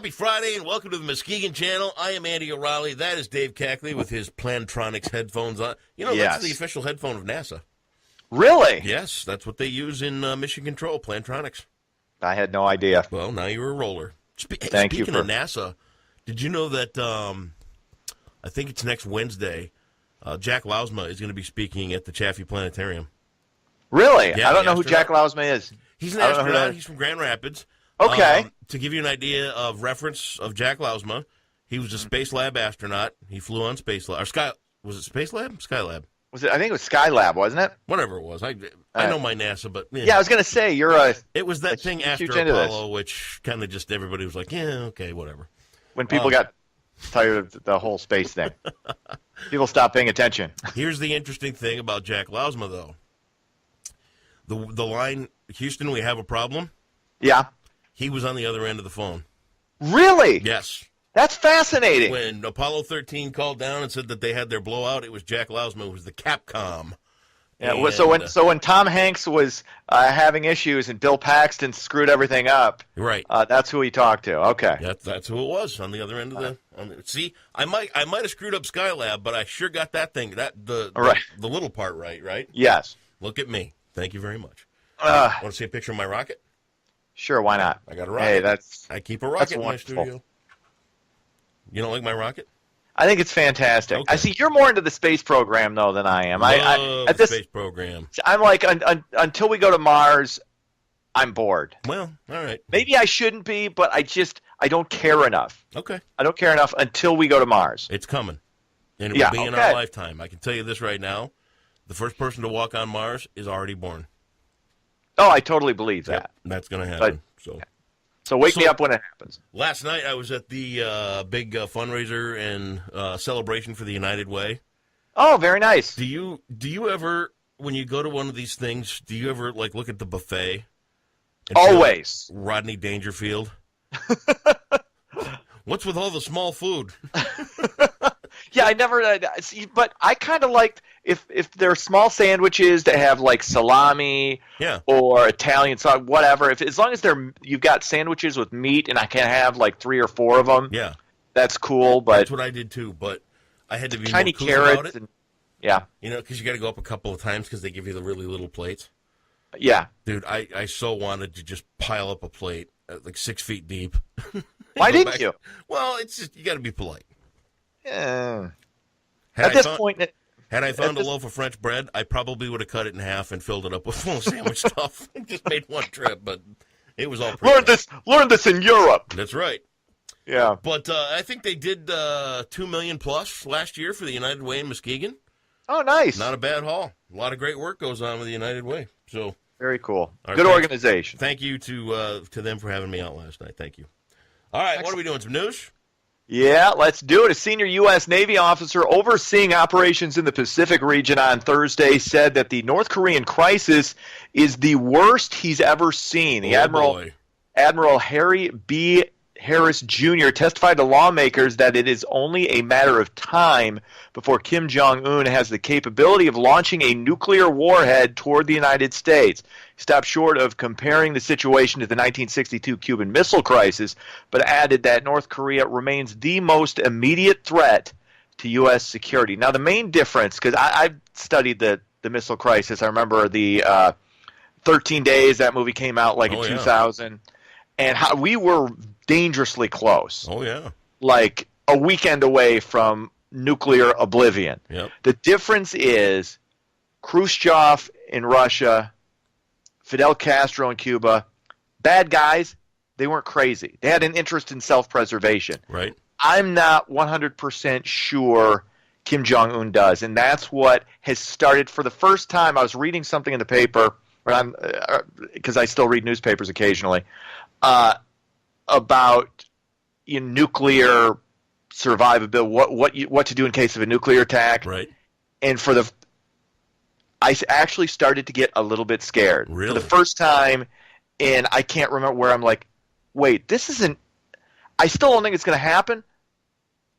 Happy Friday and welcome to the Muskegon channel. I am Andy O'Reilly. That is Dave Cackley with his Plantronics headphones on. You know, Yes. That's the official headphone of NASA. Really? Yes, that's what they use in Mission Control, Plantronics. I had no idea. Well, now you're a roller. Thank you Speaking of NASA, did you know that I think it's next Wednesday, Jack Lousma is going to be speaking at the Chaffee Planetarium. Really? Yeah, I don't know who astronaut. Jack Lousma is. He's an I don't know who astronaut. that is. He's from Grand Rapids. Okay. To give you an idea of reference of Jack Lousma, he was a Space Lab astronaut. He flew on Space Lab. Was it Space Lab? Skylab. Was it? I think it was Skylab, wasn't it? Whatever it was. I know my NASA, but... Yeah, I was going to say, It was that thing after huge into Apollo, which kind of just everybody was like, yeah, okay, whatever. when people got tired of the whole space thing. People stopped paying attention. Here's the interesting thing about Jack Lousma, though. The line, Houston, we have a problem. Yeah. He was on the other end of the phone. Really? Yes. That's fascinating. When Apollo 13 called down and said that they had their blowout, it was Jack Lousma, who was the Capcom. Yeah, And, so when Tom Hanks was having issues and Bill Paxton screwed everything up, right, that's who he talked to. Okay, that's who it was on the other end of the. See, I might have screwed up Skylab, but I sure got that thing the little part right. Yes. Look at me. Thank you very much. Want to see a picture of my rocket? Sure, why not? I got a rocket. Hey, I keep a rocket in my wonderful. studio. You don't like my rocket? I think it's fantastic. Okay. I see you're more into the space program though than I am. Love the space program. I'm like until we go to Mars, I'm bored. Well, all right. Maybe I shouldn't be, but I don't care enough. Okay. I don't care enough until we go to Mars. It's coming, and it will be in okay. our lifetime. I can tell you this right now: the first person to walk on Mars is already born. Oh, I totally believe that. Yep, that's going to happen. So wake me up when it happens. Last night I was at the big fundraiser and celebration for the United Way. Oh, very nice. Do you ever, when you go to one of these things, do you ever like look at the buffet? And Always. feel like Rodney Dangerfield. What's with all the small food? Yeah, I never see, but I kind of liked if they're small sandwiches that have like salami, or Italian sauce, whatever. As long as you've got sandwiches with meat, and I can have like 3 or 4 of them. Yeah, that's cool. But that's what I did too. But I had to be tiny more carrots about it. and yeah, because you got to go up a couple of times because they give you the really little plates. Yeah, dude, I so wanted to just pile up a plate like 6 feet deep. Why didn't you? Well, it's just you got to be polite. Yeah. Had I found a this loaf of French bread, I probably would have cut it in half and filled it up with full sandwich stuff. Just made one trip, but it was all pretty learn this in Europe. That's right. Yeah. But I think they did $2 million plus last year for the United Way in Muskegon. Oh, nice. Not a bad haul. A lot of great work goes on with the United Way. So very cool. Right, good organization. Thank you to them for having me out last night. Thank you. All right, Excellent. What are we doing? Some news? Yeah, let's do it. A senior U.S. Navy officer overseeing operations in the Pacific region on Thursday said that the North Korean crisis is the worst he's ever seen. The Admiral Harry B. Harris Jr. testified to lawmakers that it is only a matter of time before Kim Jong-un has the capability of launching a nuclear warhead toward the United States. He stopped short of comparing the situation to the 1962 Cuban Missile Crisis, but added that North Korea remains the most immediate threat to U.S. security. Now, the main difference, because I've studied the missile crisis. I remember the 13 Days, that movie came out in 2000. And how we were dangerously close. Oh, yeah. Like a weekend away from nuclear oblivion. Yep. The difference is Khrushchev in Russia, Fidel Castro in Cuba, bad guys, they weren't crazy. They had an interest in self-preservation. Right. I'm not 100% sure Kim Jong-un does. And that's what has started for the first time. I was reading something in the paper, because I still read newspapers occasionally, about nuclear survivability, what to do in case of a nuclear attack. Right. And I actually started to get a little bit scared. Really? For the first time, and I can't remember where I'm like, wait, this isn't – I still don't think it's going to happen,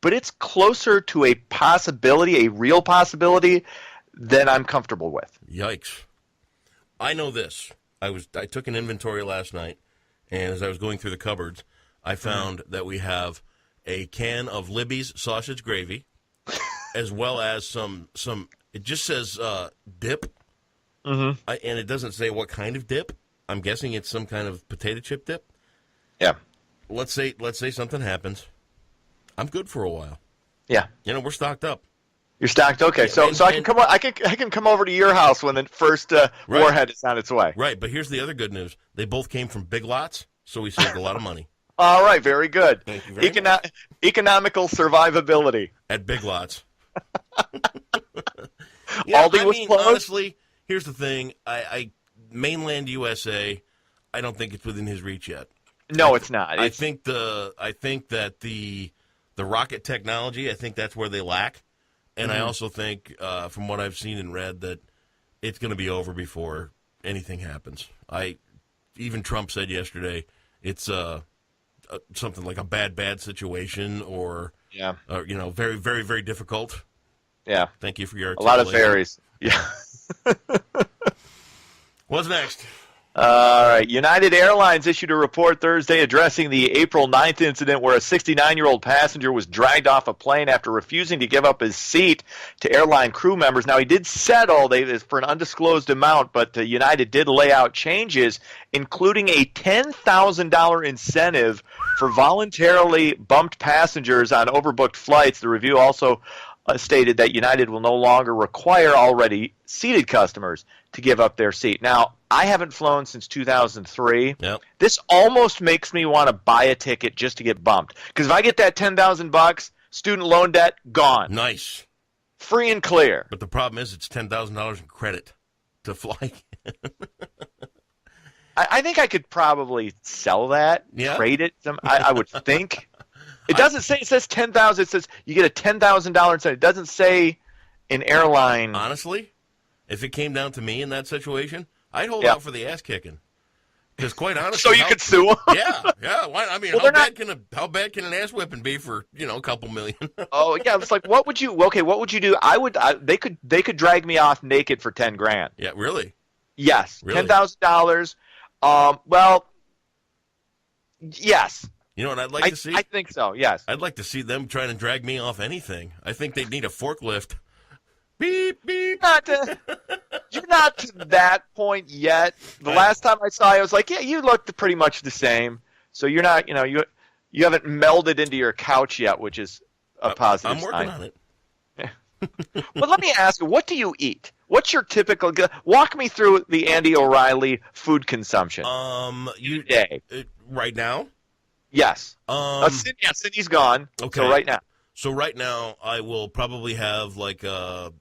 but it's closer to a possibility, a real possibility, than I'm comfortable with. Yikes. I know this. I took an inventory last night, and as I was going through the cupboards, I found that we have a can of Libby's sausage gravy, as well as some. It just says dip, and it doesn't say what kind of dip. I'm guessing it's some kind of potato chip dip. Yeah. Let's say something happens. I'm good for a while. Yeah. We're stocked up. You're stocked. Okay, so I can come. I can come over to your house when the first warhead is on its way. Right, but here's the other good news: they both came from Big Lots, so we saved a lot of money. All right, very good. Thank you very much. Economical survivability At Big Lots. Aldi was closed. Honestly, here's the thing: I mainland USA, I don't think it's within his reach yet. No, it's not. I think that the rocket technology, I think that's where they lack. And I also think, from what I've seen and read, that it's going to be over before anything happens. Even Trump said yesterday it's something like a bad situation, or very, very, very difficult. Yeah. Thank you for your a lot of varies. Yeah. What's next? All right. United Airlines issued a report Thursday addressing the April 9th incident where a 69-year-old passenger was dragged off a plane after refusing to give up his seat to airline crew members. Now, he did settle for an undisclosed amount, but United did lay out changes, including a $10,000 incentive for voluntarily bumped passengers on overbooked flights. The review also stated that United will no longer require already seated customers to give up their seat. Now, I haven't flown since 2003. Yep. This almost makes me want to buy a ticket just to get bumped. Because if I get that $10,000, student loan debt, gone. Nice. Free and clear. But the problem is it's $10,000 in credit to fly. I think I could probably sell that, trade it. I would think. It doesn't say, it says $10,000. It says you get a $10,000 incentive. It doesn't say an airline. Honestly, if it came down to me in that situation, I'd hold out for the ass kicking. Because quite honestly, so you could sue them. Yeah. Why, I mean, how bad can an ass whipping be for a couple million? Oh yeah, it's like what would you do? They could drag me off naked for $10,000. Yeah, really? Yes, really? $10,000. Well, yes. You know what I'd like to see? I think so. Yes. I'd like to see them trying to drag me off anything. I think they'd need a forklift. Beep beep. You're not to that point yet. The last time I saw you, I was like, yeah, you looked pretty much the same. So you're not, you haven't melded into your couch yet, which is a positive I'm working sign. On it. But let me ask you, what do you eat? What's your typical? Walk me through the Andy O'Reilly food consumption. Day right now. Yes. Cindy's gone. Okay. So right now, I will probably have like an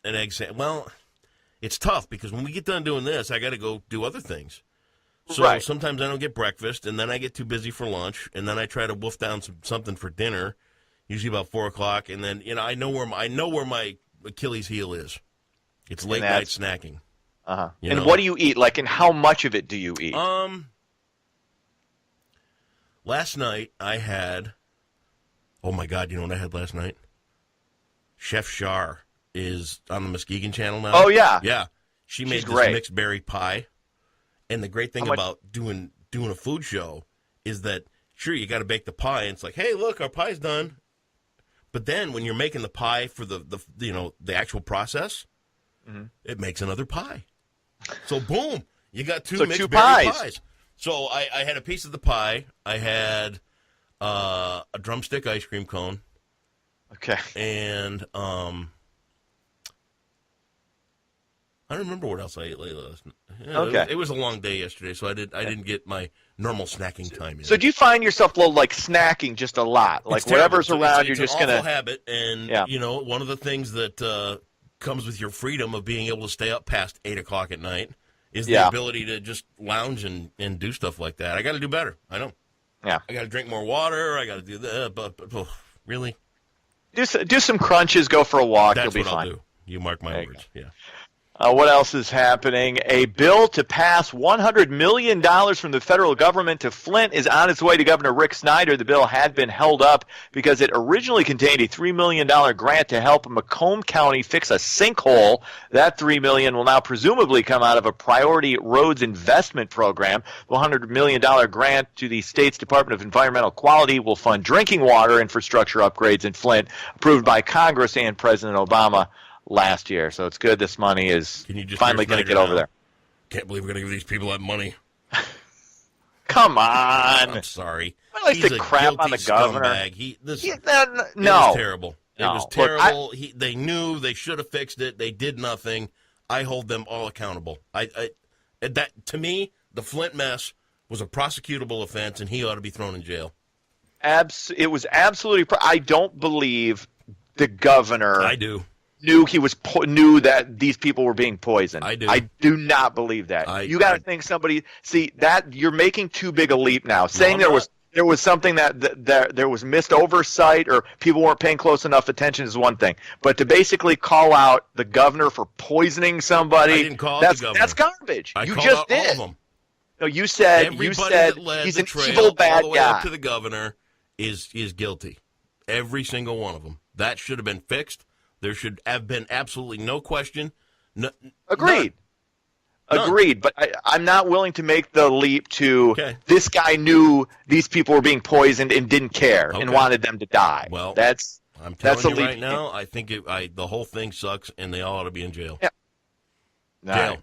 egg sandwich. Well, it's tough because when we get done doing this, I got to go do other things. So sometimes I don't get breakfast, and then I get too busy for lunch, and then I try to wolf down something for dinner, usually about 4:00, and then I know where my Achilles heel is. It's late night snacking. Uh-huh. And what do you eat? Like, and how much of it do you eat? Last night I had. Oh my God! You know what I had last night? Chef Shar is on the Muskegon channel now. Oh yeah, yeah. She made this mixed berry pie, and the great thing about doing a food show is that sure you got to bake the pie, and it's like, hey, look, our pie's done. But then when you're making the pie for the actual process, it makes another pie. So boom, you got two mixed berry pies. So I had a piece of the pie. I had a drumstick ice cream cone. Okay. And I don't remember what else I ate last night. Okay. It was a long day yesterday, so I didn't get my normal snacking time in. So do you find yourself like snacking just a lot? Like whatever's around, you're just going to... It's an awful habit, and one of the things that comes with your freedom of being able to stay up past 8 o'clock at night is the ability to just lounge and do stuff like that. I got to do better. I know. Yeah. I got to drink more water. I got to do that. But really? Do some crunches. Go for a walk. You'll be fine. I'll do. You mark my words. Yeah. What else is happening? A bill to pass $100 million from the federal government to Flint is on its way to Governor Rick Snyder. The bill had been held up because it originally contained a $3 million grant to help Macomb County fix a sinkhole. That $3 million will now presumably come out of a priority roads investment program. The $100 million grant to the state's Department of Environmental Quality will fund drinking water infrastructure upgrades in Flint, approved by Congress and President Obama last year. So it's good this money is finally going to get over there. Can't believe we're going to give these people that money. Come on. I'm sorry. I like He's to a crap on the governor. It was terrible. No. It was terrible. They knew they should have fixed it. They did nothing. I hold them all accountable. That to me, the Flint mess was a prosecutable offense, and he ought to be thrown in jail. It was absolutely. I don't believe the governor. I do. Knew that these people were being poisoned. I do. I do not believe that. You got to think somebody. See that you're making too big a leap now. Saying there was something that there was missed oversight or people weren't paying close enough attention is one thing. But to basically call out the governor for poisoning somebody, I didn't call out the governor. That's garbage. I you called just out did. all of them. No, you said that led he's the an trail evil bad all the way guy. up to the governor is guilty. Every single one of them. That should have been fixed. There should have been absolutely no question. Agreed. None. Agreed. But I'm not willing to make the leap to this guy knew these people were being poisoned and didn't care and wanted them to die. Well, I'm telling you right now, I think the whole thing sucks and they all ought to be in jail. Yeah. Jail. Right.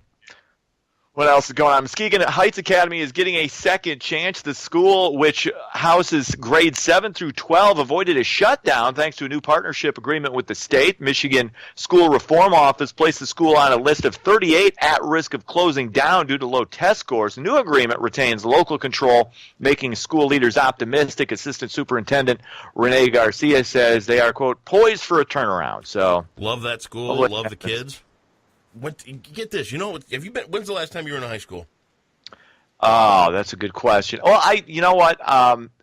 What else is going on? Muskegon Heights Academy is getting a second chance. The school, which houses grades 7 through 12, avoided a shutdown thanks to a new partnership agreement with the state. Michigan School Reform Office placed the school on a list of 38 at risk of closing down due to low test scores. The new agreement retains local control, making school leaders optimistic. Assistant Superintendent Renee Garcia says they are, quote, poised for a turnaround. So love that school, love the kids. Get this, have you been? When's the last time you were in a high school? Oh, that's a good question. Well, you know what?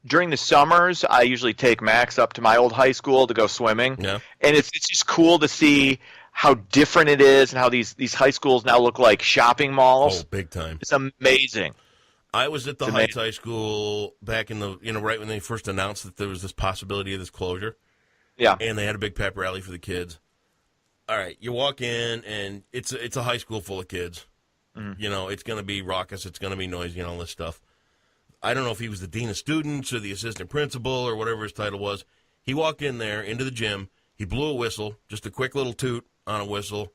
During the summers, I usually take Max up to my old high school to go swimming. Yeah. And it's just cool to see how different it is and how these high schools now look like shopping malls. Oh, big time. It's amazing. I was at the Heights High School back in the, right when they first announced that there was this possibility of this closure. Yeah. And they had a big pep rally for the kids. All right, you walk in, and it's a high school full of kids. Mm-hmm. It's going to be raucous. It's going to be noisy and all this stuff. I don't know if he was the dean of students or the assistant principal or whatever his title was. He walked in there into the gym. He blew a whistle, just a quick little toot on a whistle.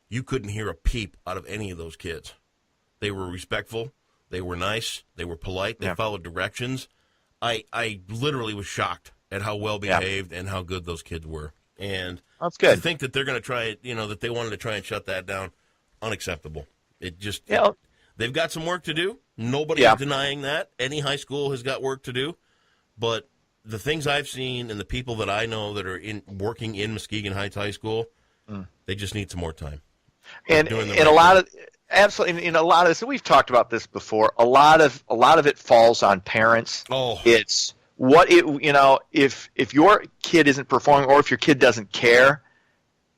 You couldn't hear a peep out of any of those kids. They were respectful. They were nice. They were polite. They followed directions. I literally was shocked at how well behaved and how good those kids were. And that's good. To think that they're going to try it, that they wanted to try and shut that down, unacceptable. It just, they've got some work to do. Nobody's denying that. Any high school has got work to do. But the things I've seen and the people that I know that are working in Muskegon Heights High School, they just need some more time. And a lot of this, we've talked about this before. A lot of it falls on parents. Oh, it's if your kid isn't performing or if your kid doesn't care,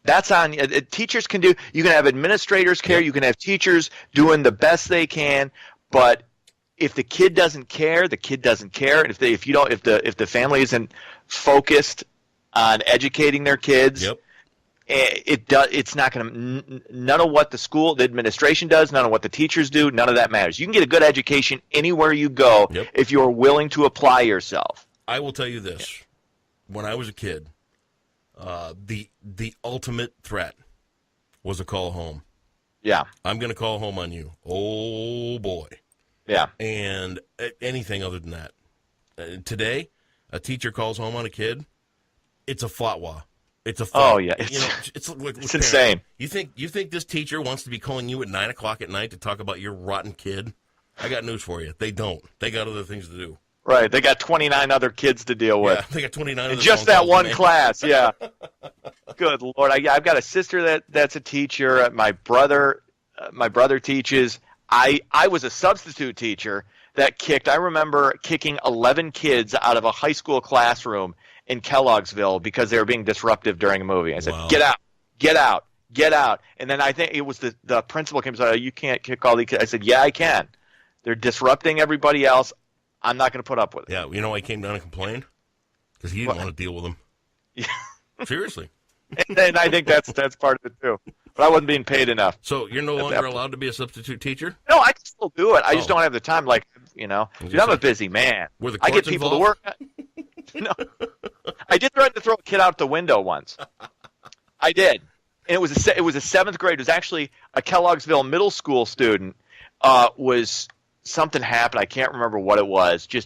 that's on teachers can do. You can have administrators care. You can have teachers doing the best they can, but if the kid doesn't care, the kid doesn't care. And if the family isn't focused on educating their kids, it's not going to. None of what the administration does, none of what the teachers do, none of that matters. You can get a good education anywhere you go if you're willing to apply yourself. I will tell you this: when I was a kid, the ultimate threat was a call home. Yeah, I'm going to call home on you. Oh boy. Yeah. And anything other than that. Today, a teacher calls home on a kid. It's a fatwa. It's a fight. Oh yeah, it's insane. You think this teacher wants to be calling you at 9:00 at night to talk about your rotten kid? I got news for you. They don't. They got other things to do. Right. They got 29 other kids to deal with. Yeah, they got 29 other just that one class. Yeah. Good Lord. I've got a sister that's a teacher. My brother teaches. I was a substitute teacher that kicked. I remember kicking 11 kids out of a high school classroom in Kellogg'sville because they were being disruptive during a movie. I said, "Get out, Get out. And then I think it was the principal came and said, you can't kick all these kids. I said, yeah, I can. They're disrupting everybody else. I'm not going to put up with it. Yeah, you know why he came down and complained? Because he didn't want to deal with them. Yeah. Seriously. And I think that's part of it, too. But I wasn't being paid enough. So you're no longer allowed to be a substitute teacher? No, I can still do it. I just don't have the time. Like, dude, I'm a busy man. Were the I get courts people involved? to work. No. I did threaten to throw a kid out the window once. I did. And it was a seventh grade. It was actually a Kellogg'sville middle school student. Something happened. I can't remember what it was. He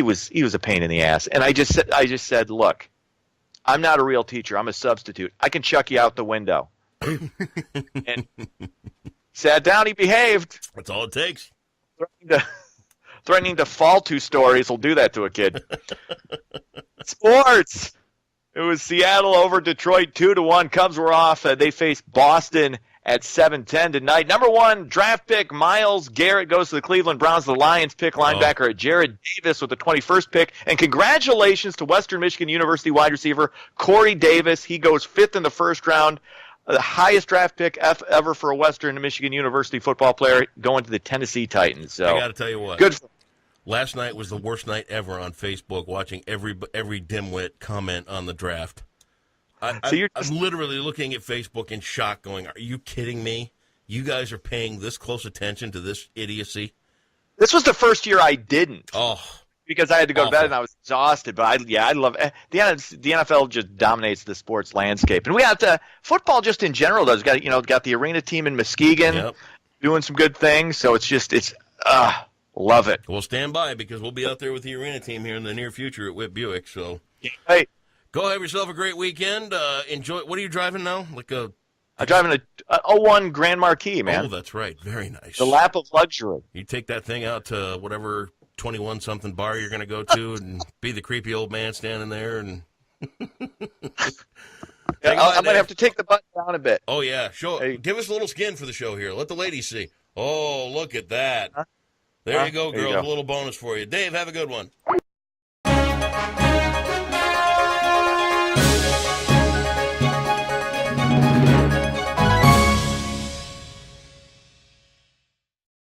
was a pain in the ass. And I just said, look, I'm not a real teacher. I'm a substitute. I can chuck you out the window. And sat down. He behaved. That's all it takes. Threatening to fall 2 stories will do that to a kid. Sports. It was Seattle over Detroit 2-1. Cubs were off. They face Boston at 7:10 tonight. Number 1 draft pick Myles Garrett goes to the Cleveland Browns. The Lions pick linebacker Jared Davis with the 21st pick. And congratulations to Western Michigan University wide receiver Corey Davis. He goes 5th in the first round. The highest draft pick ever for a Western Michigan University football player, going to the Tennessee Titans. So I got to tell you what. Good. Last night was the worst night ever on Facebook, watching every dimwit comment on the draft. I'm literally looking at Facebook in shock going, are you kidding me? You guys are paying this close attention to this idiocy? This was the first year I didn't. Oh. Because I had to go to bed and I was exhausted. But I love the NFL just dominates the sports landscape. And we have football just in general does. Got the arena team in Muskegon doing some good things. So love it. We'll stand by because we'll be out there with the arena team here in the near future at Whit Buick. So hey, go have yourself a great weekend. Enjoy. What are you driving now? I'm driving a 01 Grand Marquis, man. Oh, that's right. Very nice. The lap of luxury. You take that thing out to whatever 21-something bar you're going to go to and be the creepy old man standing there. And I'm going to have to take the button down a bit. Oh, yeah. Give us a little skin for the show here. Let the ladies see. Oh, look at that. There you go, girls. A little bonus for you. Dave, have a good one.